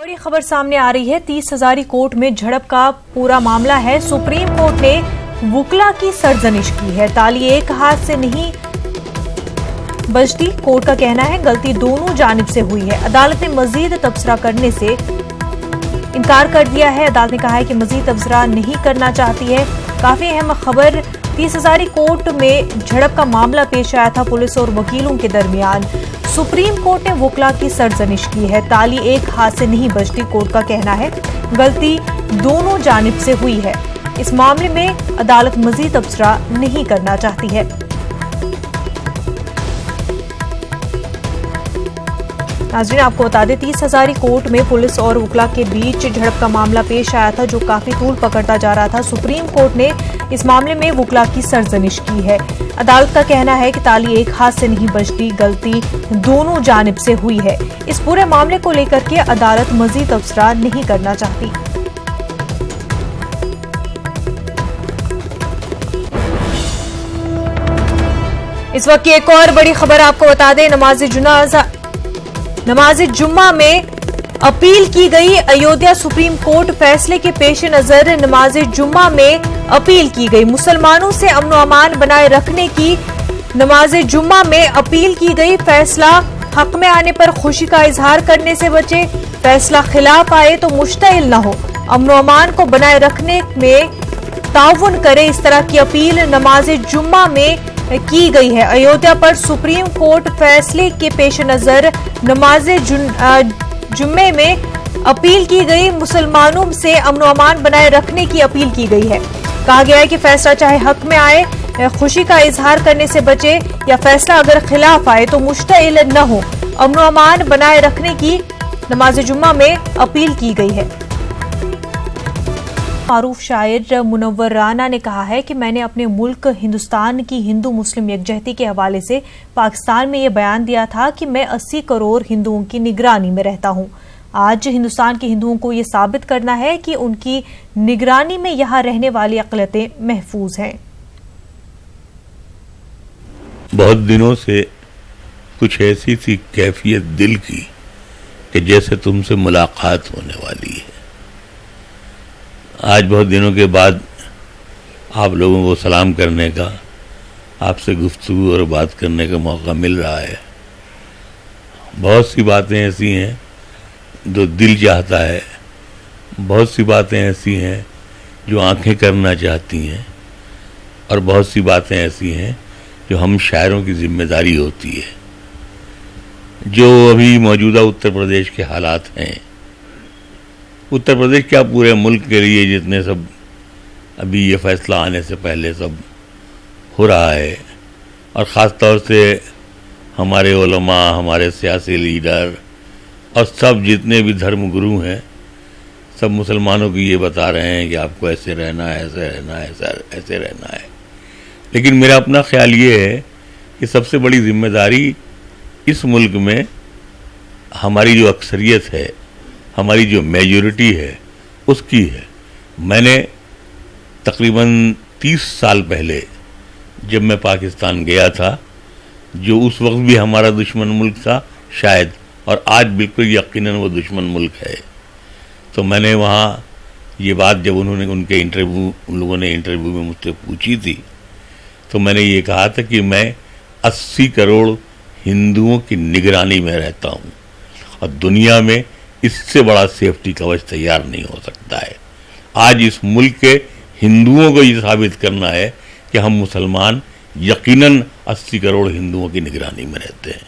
बड़ी खबर सामने आ रही है। 30 हजारी कोर्ट में झड़प का पूरा मामला है। सुप्रीम कोर्ट ने वुकला की सरजनिश की है। ताली एक हाथ से नहीं बजती, कोर्ट का कहना है गलती दोनों जानिब से हुई है। अदालत ने मजीद तबसरा करने से इनकार कर दिया है। अदालत ने कहा है कि मजीद तबसरा नहीं करना चाहती है। काफी अहम खबर, 30 हजारी कोर्ट में झड़प का मामला पेश आया था पुलिस और वकीलों के दरमियान। सुप्रीम कोर्ट ने वुकला की सरजनिश की है। ताली एक हाथ से नहीं बजती, कोर्ट का कहना है गलती दोनों जानिब से हुई है। इस मामले में अदालत मजीद तबसरा नहीं करना चाहती है। नाज़रीन, आपको बता दें 30 हजारी कोर्ट में पुलिस और वुकला के बीच झड़प का मामला पेश आया था जो काफी तूल पकड़ता जा रहा था। सुप्रीम कोर्ट ने इस मामले में वुकला की सरजनिश की है। अदालत का कहना है कि ताली एक हाथ से नहीं बजती, गलती दोनों जानिब से हुई है। इस पूरे मामले को लेकर के अदालत मजीद तबसरा नहीं करना चाहती। इस वक्त की एक और बड़ी खबर आपको बता दें, नमाज जुम्मा में अपील की गई। अयोध्या सुप्रीम कोर्ट फैसले के पेश नजर नमाज जुम्मा में अपील की गई। मुसलमानों से अमन व अमान बनाए रखने की नमाज जुम्मा में अपील की गई। फैसला हक में आने पर खुशी का इजहार करने से बचे, फैसला खिलाफ आए तो मुश्तइल न हो, अमन व अमान को बनाए रखने में ताउन करे। इस तरह की अपील नमाज जुम्मा में की गई है। अयोध्या पर सुप्रीम कोर्ट फैसले के पेश नजर नमाज जुम्मे में अपील की गई। मुसलमानों से अमन व अमान बनाए रखने की अपील की गई है। कहा गया है कि फैसला चाहे हक में आए, खुशी का इजहार करने से बचे, या फैसला अगर खिलाफ आए तो मुश्तइल न हो, अमन व अमान बनाए रखने की नमाज जुम्मा में अपील की गई है। मारूफ शायर मुनव्वर राना ने कहा है कि मैंने अपने मुल्क हिंदुस्तान की हिंदू मुस्लिम यकजहती के हवाले से पाकिस्तान में यह बयान दिया था कि मैं 80 करोड़ हिंदुओं की निगरानी में रहता हूं। आज हिंदुस्तान के हिंदुओं को यह साबित करना है कि उनकी निगरानी में यहां रहने वाली अक़लियतें महफूज हैं। बहुत दिनों से कुछ ऐसी सी कैफियत दिल की कि जैसे तुमसे मुलाकात होने वाली है। आज बहुत दिनों के बाद आप लोगों को सलाम करने का, आपसे गुफ्तगू और बात करने का मौका मिल रहा है। बहुत सी बातें ऐसी हैं जो दिल चाहता है, बहुत सी बातें ऐसी हैं जो आंखें करना चाहती हैं, और बहुत सी बातें ऐसी हैं जो हम शायरों की जिम्मेदारी होती है। जो अभी मौजूदा उत्तर प्रदेश के हालात हैं, उत्तर प्रदेश क्या पूरे मुल्क के लिए जितने सब अभी ये फैसला आने से पहले सब हो रहा है, और ख़ास तौर से हमारे उलमा, हमारे सियासी लीडर और सब जितने भी धर्म गुरु हैं, सब मुसलमानों को ये बता रहे हैं कि आपको ऐसे रहना है, ऐसे रहना है, ऐसे रहना है। लेकिन मेरा अपना ख्याल ये है कि सबसे बड़ी जिम्मेदारी इस मुल्क में हमारी जो अक्सरियत है, हमारी जो मेजॉरिटी है, उसकी है। मैंने तकरीबन 30 साल पहले जब मैं पाकिस्तान गया था, जो उस वक्त भी हमारा दुश्मन मुल्क था शायद, और आज बिल्कुल यकीनन वो दुश्मन मुल्क है, तो मैंने वहाँ ये बात जब उन लोगों ने इंटरव्यू में मुझसे पूछी थी, तो मैंने ये कहा था कि मैं 80 करोड़ हिंदुओं की निगरानी में रहता हूँ, और दुनिया में इससे बड़ा सेफ्टी कवच तैयार नहीं हो सकता है। आज इस मुल्क के हिंदुओं को ये साबित करना है कि हम मुसलमान यकीनन 80 करोड़ हिंदुओं की निगरानी में रहते हैं।